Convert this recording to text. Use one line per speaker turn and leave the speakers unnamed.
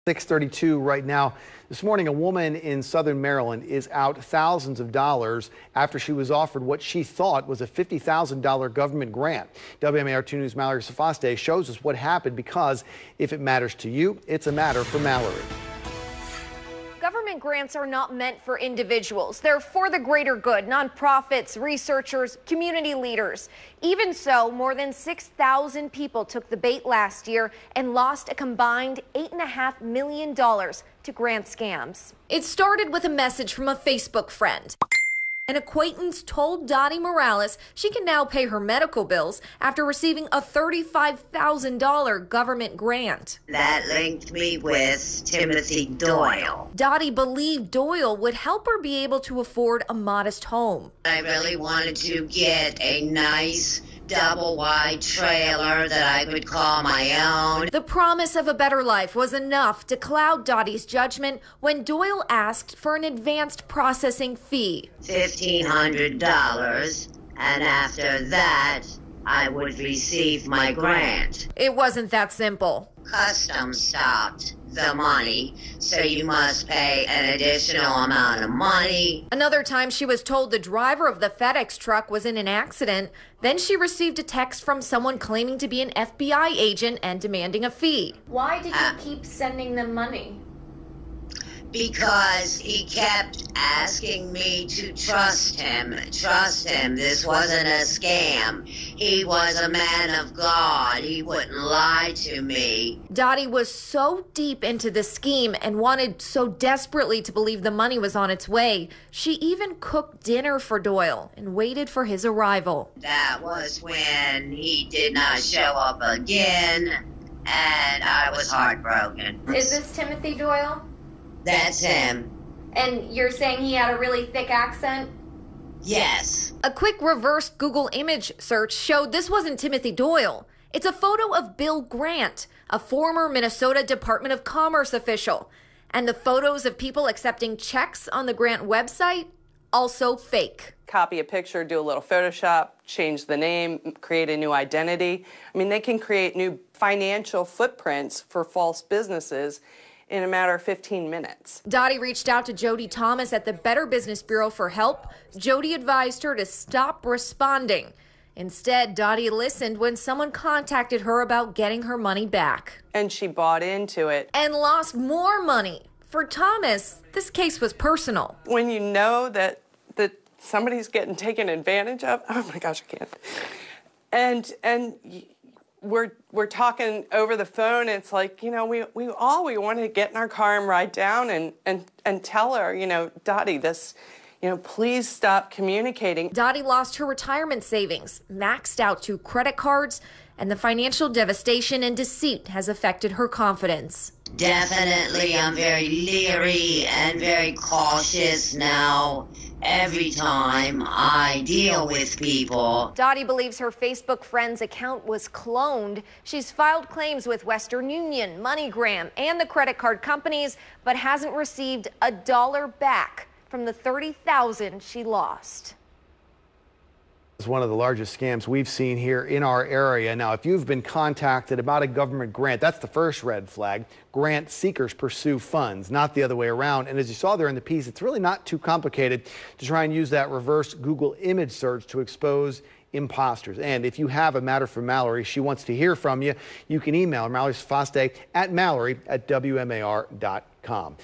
6:32 right now. This morning, a woman in southern Maryland is out thousands of dollars after she was offered what she thought was a $50,000 government grant. WMAR 2 News' Mallory Sofastaei shows us what happened, because if it matters to you, it's a matter for Mallory.
Government grants are not meant for individuals. They're for the greater good, nonprofits, researchers, community leaders. Even so, more than 6,000 people took the bait last year and lost a combined $8.5 million to grant scams. It started with a message from a Facebook friend. An acquaintance told Dottie Morales she can now pay her medical bills after receiving a $35,000 government grant.
That linked me with Timothy Doyle.
Dottie believed Doyle would help her be able to afford a modest home.
I really wanted to get a nice double-wide trailer that I could call my own.
The promise of a better life was enough to cloud Dottie's judgment when Doyle asked for an advanced processing fee.
$1,500, and after that, I would receive my grant.
It wasn't that simple.
Customs stopped the money, so you must pay an additional amount of money.
Another time she was told the driver of the FedEx truck was in an accident. Then she received a text from someone claiming to be an FBI agent and demanding a fee. Why did you keep sending them money?
Because he kept asking me to trust him. Trust him. This wasn't a scam. He was a man of God. He wouldn't lie to me.
Dottie was so deep into the scheme and wanted so desperately to believe the money was on its way. She even cooked dinner for Doyle and waited for his arrival.
That was when he did not show up again, and I was heartbroken.
Is this Timothy Doyle?
That's him.
And you're saying he had a really thick accent?
Yes.
A quick reverse Google image search showed this wasn't Timothy Doyle. It's a photo of Bill Grant, a former Minnesota Department of Commerce official. And the photos of people accepting checks on the Grant website, also fake.
Copy a picture, do a little Photoshop, change the name, create a new identity. I mean, they can create new financial footprints for false businesses in a matter of 15 minutes.
Dottie reached out to Jody Thomas at the Better Business Bureau for help. Jody advised her to stop responding. Instead, Dottie listened when someone contacted her about getting her money back.
And she bought into it.
And lost more money. For Thomas, this case was personal.
When you know that somebody's getting taken advantage of, oh my gosh, I can't. And we're talking over the phone. It's like, you know, we want to get in our car and ride down and tell her, you know, Dottie, this, you know, please stop communicating.
Dottie lost her retirement savings, maxed out 2 credit cards, and the financial devastation and deceit has affected her confidence.
Definitely, I'm very leery and very cautious now every time I deal with people.
Dottie believes her Facebook friend's account was cloned. She's filed claims with Western Union, MoneyGram, and the credit card companies, but hasn't received a dollar back from the $30,000 she lost.
It's one of the largest scams we've seen here in our area. Now, if you've been contacted about a government grant, that's the first red flag. Grant seekers pursue funds, not the other way around. And as you saw there in the piece, it's really not too complicated to try and use that reverse Google image search to expose imposters. And if you have a matter for Mallory, she wants to hear from you, you can email Mallory Sofastaei at Mallory@WMAR.com.